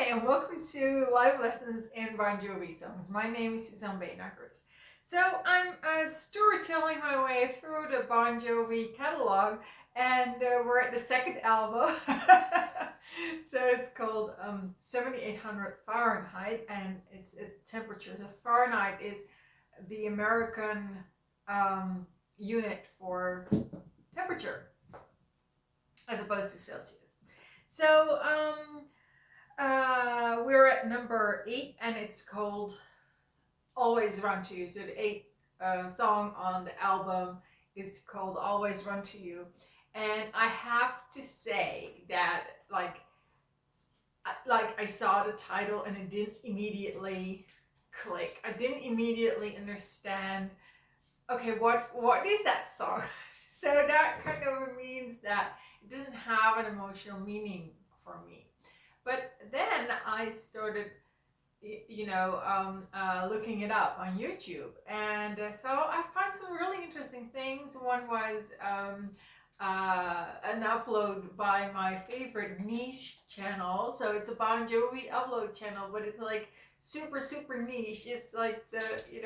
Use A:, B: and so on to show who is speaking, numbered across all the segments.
A: Hi, and welcome to Live Lessons in Bon Jovi songs. My name is Suzanne Bainakers. So I'm storytelling my way through the Bon Jovi catalog, and we're at the second album. So it's called 7800 Fahrenheit, and it's temperature. So Fahrenheit is the American unit for temperature, as opposed to Celsius. So we're at number 8, and it's called Always Run to You. So the 8th song on the album is called Always Run to You. And I have to say that like I saw the title and it didn't immediately click. I didn't immediately understand, okay, what is that song? So that kind of means that it doesn't have an emotional meaning for me. But then I started, looking it up on YouTube, and so I found some really interesting things. One was an upload by my favorite niche channel. So it's a Bon Jovi upload channel, but it's like super niche. It's like the the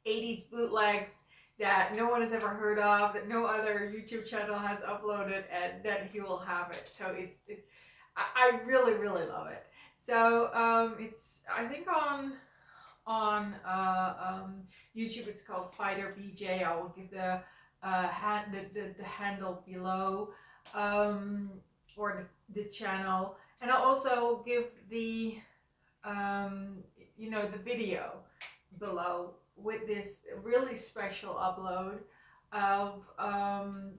A: 80s bootlegs that no one has ever heard of, that no other YouTube channel has uploaded, and that he will have it. So I really love it. So it's, I think on YouTube it's called Fighter BJ. I will give the the handle below, or the channel, and I'll also give the the video below, with this really special upload of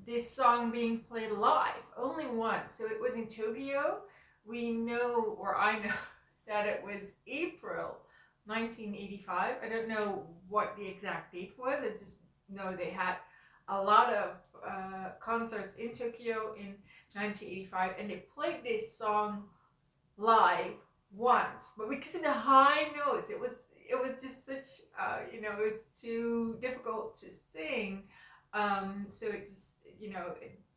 A: this song being played live only once. So it was in Tokyo. We know, or I know, that it was April 1985. I don't know what the exact date was. I just know they had a lot of concerts in Tokyo in 1985, and they played this song live once, but because of the high notes, it was just such it was too difficult to sing, so it just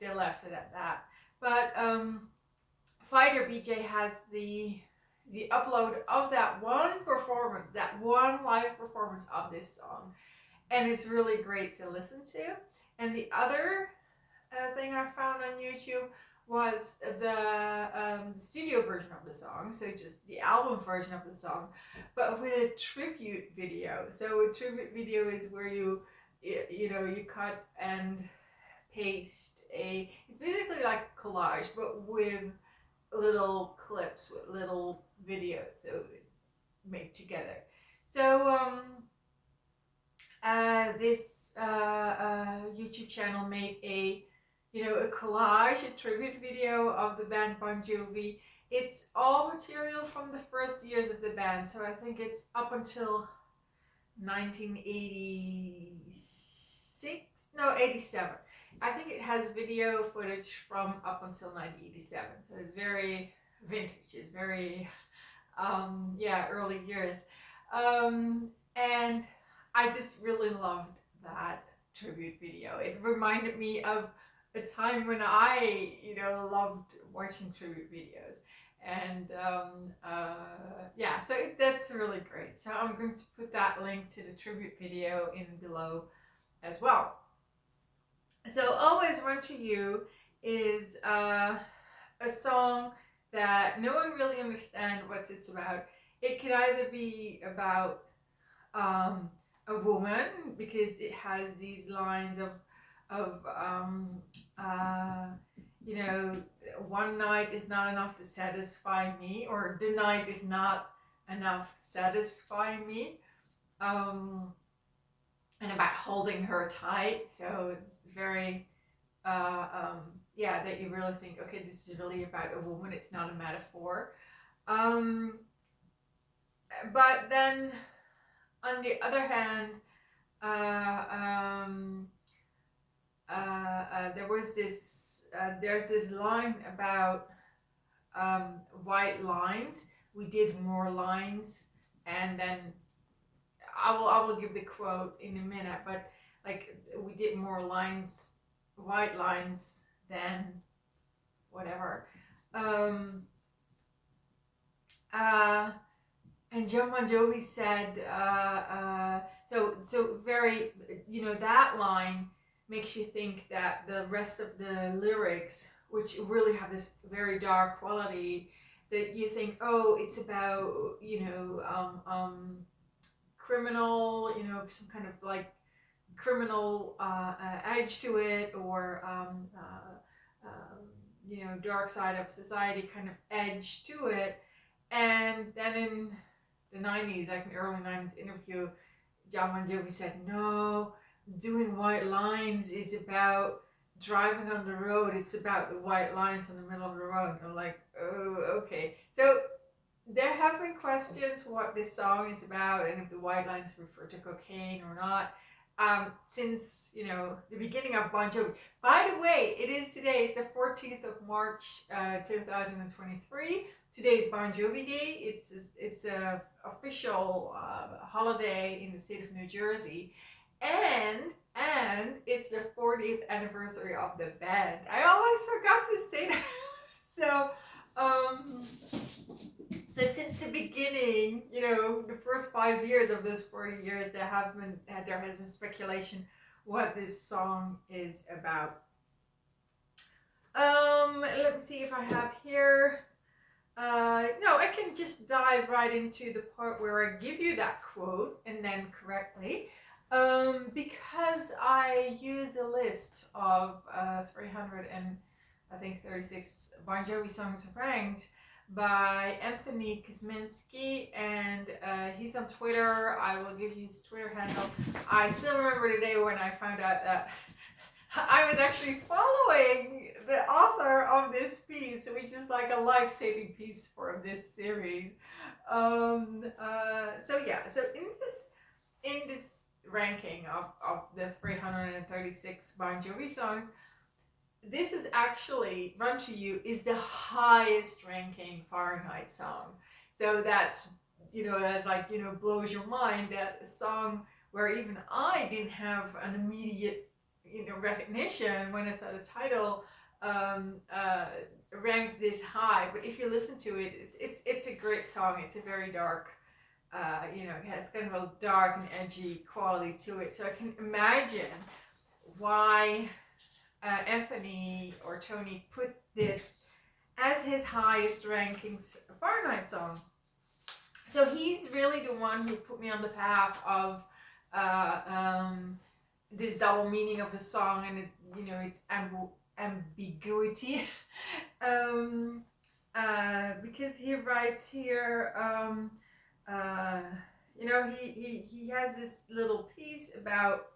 A: they left it at that. But Fighter BJ has the upload of that one performance, that one live performance of this song, and it's really great to listen to. And the other thing I found on YouTube was the studio version of the song, so just the album version of the song, but with a tribute video. So a tribute video is where you cut and paste it's basically like collage, but with little clips, with little videos, so made together. So this YouTube channel made a collage, a tribute video of the band Bon Jovi. It's all material from the first years of the band, so I think it's up until 1986, no, 87. I think it has video footage from up until 1987, so it's very vintage. It's very early years, and I just really loved that tribute video. It reminded me of a time when I, loved watching tribute videos, and so that's really great. So I'm going to put that link to the tribute video in below as well. So Always Run to You is a song that no one really understands what it's about. It could either be about a woman, because it has these lines of one night is not enough to satisfy me, or the night is not enough to satisfy me, and about holding her tight. So it's very that you really think, okay, this is really about a woman, it's not a metaphor. But then on the other hand, there's this line about white lines. We did more lines, and then I will give the quote in a minute. But like, we did more lines, white lines, than whatever. Um, and John Bon Jovi said, so very, that line makes you think that the rest of the lyrics, which really have this very dark quality, that you think, oh, it's about, criminal, some kind of like criminal edge to it, or dark side of society kind of edge to it. And then in the 90s, like an early 90s interview, John Bon Jovi said, no, doing white lines is about driving on the road. It's about the white lines in the middle of the road. I'm like, oh, okay. So there have been questions what this song is about and if the white lines refer to cocaine or not. Since the beginning of Bon Jovi. By the way, it is today. It's the 14th of March, 2023. Today is Bon Jovi Day. It's a official holiday in the state of New Jersey, and it's the 40th anniversary of the band. I always forgot to say that. So since the beginning, the first 5 years of those 40 years, there has been speculation what this song is about. Let me see if I have here. No, I can just dive right into the part where I give you that quote and then correctly. Because I use a list of 336 Bon Jovi songs ranked by Anthony Kuzminski, and he's on Twitter. I will give you his Twitter handle. I still remember the day when I found out that I was actually following the author of this piece, which is like a life-saving piece for this series. So in this ranking of the 336 Bon Jovi songs, this is actually, Run to You is the highest ranking Fahrenheit song. So that's like, blows your mind that a song where even I didn't have an immediate, recognition when I saw the title, ranks this high. But if you listen to it, it's a great song. It's a very dark, it has kind of a dark and edgy quality to it. So I can imagine why Anthony or Tony put this as his highest rankings Fahrenheit song. So he's really the one who put me on the path of this double meaning of the song and its ambiguity. Because he writes here, he has this little piece about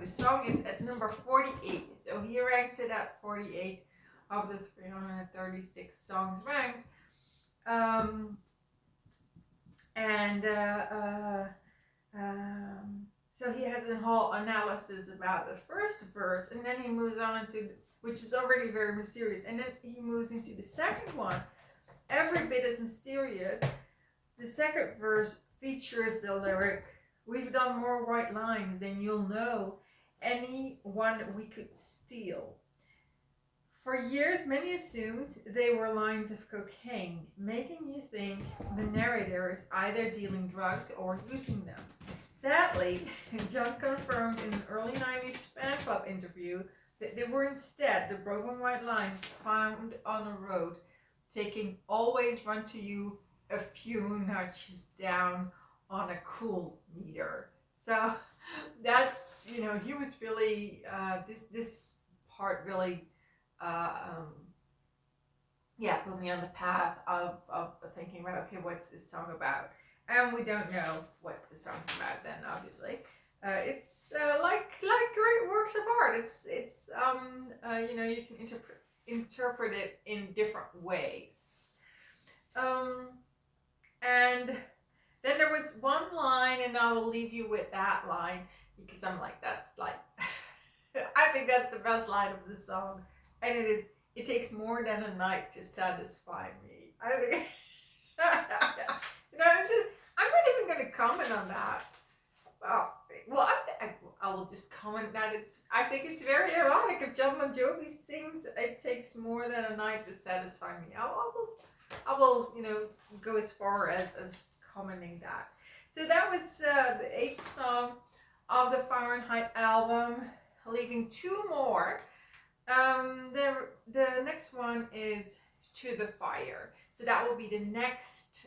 A: this song. It's at number 48, so he ranks it at 48 of the 336 songs ranked. So he has a whole analysis about the first verse, and then he moves on into, which is already very mysterious, and then he moves into the second one, every bit as mysterious. The second verse features the lyric, "We've done more white lines than you'll know, any one we could steal. For years, many assumed they were lines of cocaine, making you think the narrator is either dealing drugs or using them. Sadly, John confirmed in an early 90s fan club interview that they were instead the broken white lines found on a road, taking Always Run to You a few notches down on a cool meter." So that's, he was really, this part really, put me on the path of thinking about, okay, what's this song about? And we don't know what the song's about then, obviously. It's like great works of art. It's you can interpret it in different ways. And then there was one line, and I will leave you with that line, because I'm like, that's like, I think that's the best line of the song. And it takes more than a night to satisfy me. I think, I'm not even going to comment on that. Well, I will just comment that I think it's very erotic. If John Bon Jovi sings, it takes more than a night to satisfy me. I will, go as far as commenting that. So that was the 8th song of the Fahrenheit album, leaving 2 more. The next one is To the Fire. So that will be the next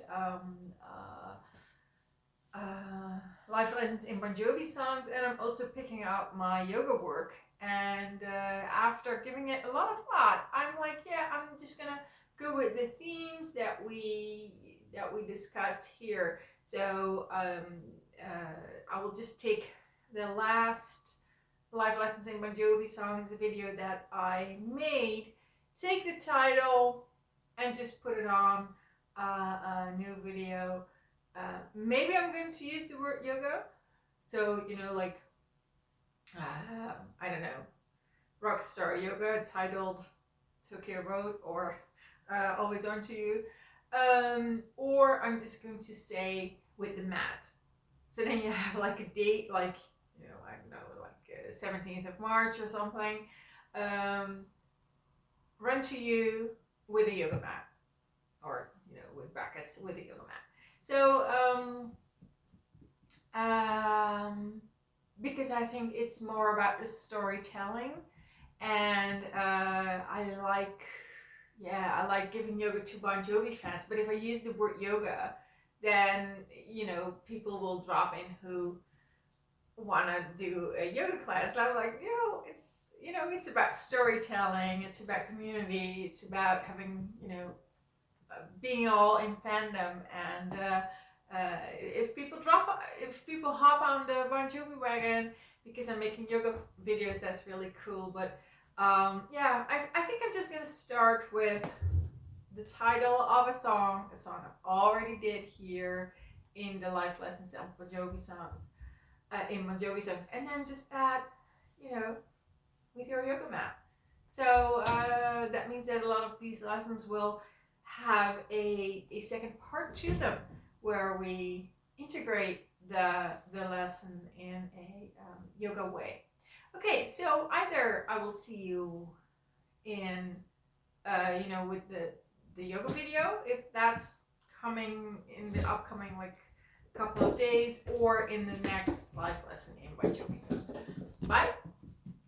A: life lessons in Bon Jovi songs, and I'm also picking up my yoga work. And after giving it a lot of thought, I'm like, yeah, I'm just gonna go with the themes that we discuss here. So I will just take the last life lessons in Bon Jovi songs video that I made, take the title, and just put it on a new video. Maybe I'm going to use the word yoga. So, like, I don't know, Rockstar Yoga titled Tokyo Road or Always On To You. Or I'm just going to say with the mat. So then you have like a date, like, I don't know, like 17th of March or something. Run to you with a yoga mat. Or, with brackets, with a yoga mat. So, because I think it's more about the storytelling, and I like giving yoga to Bon Jovi fans. But if I use the word yoga, then people will drop in who want to do a yoga class. And I'm like, it's about storytelling. It's about community. It's about having being all in fandom. And if people hop on the Bon Jovi wagon because I'm making yoga videos, that's really cool. But I think I'm just gonna start with the title of a song I've already did here in the life lessons of Bon Jovi songs, and then just add, with your yoga mat. So that means that a lot of these lessons will have a second part to them, where we integrate the lesson in a yoga way. Okay, so either I will see you in with the yoga video, if that's coming in the upcoming like couple of days, or in the next life lesson in Bon Jovi songs. Bye.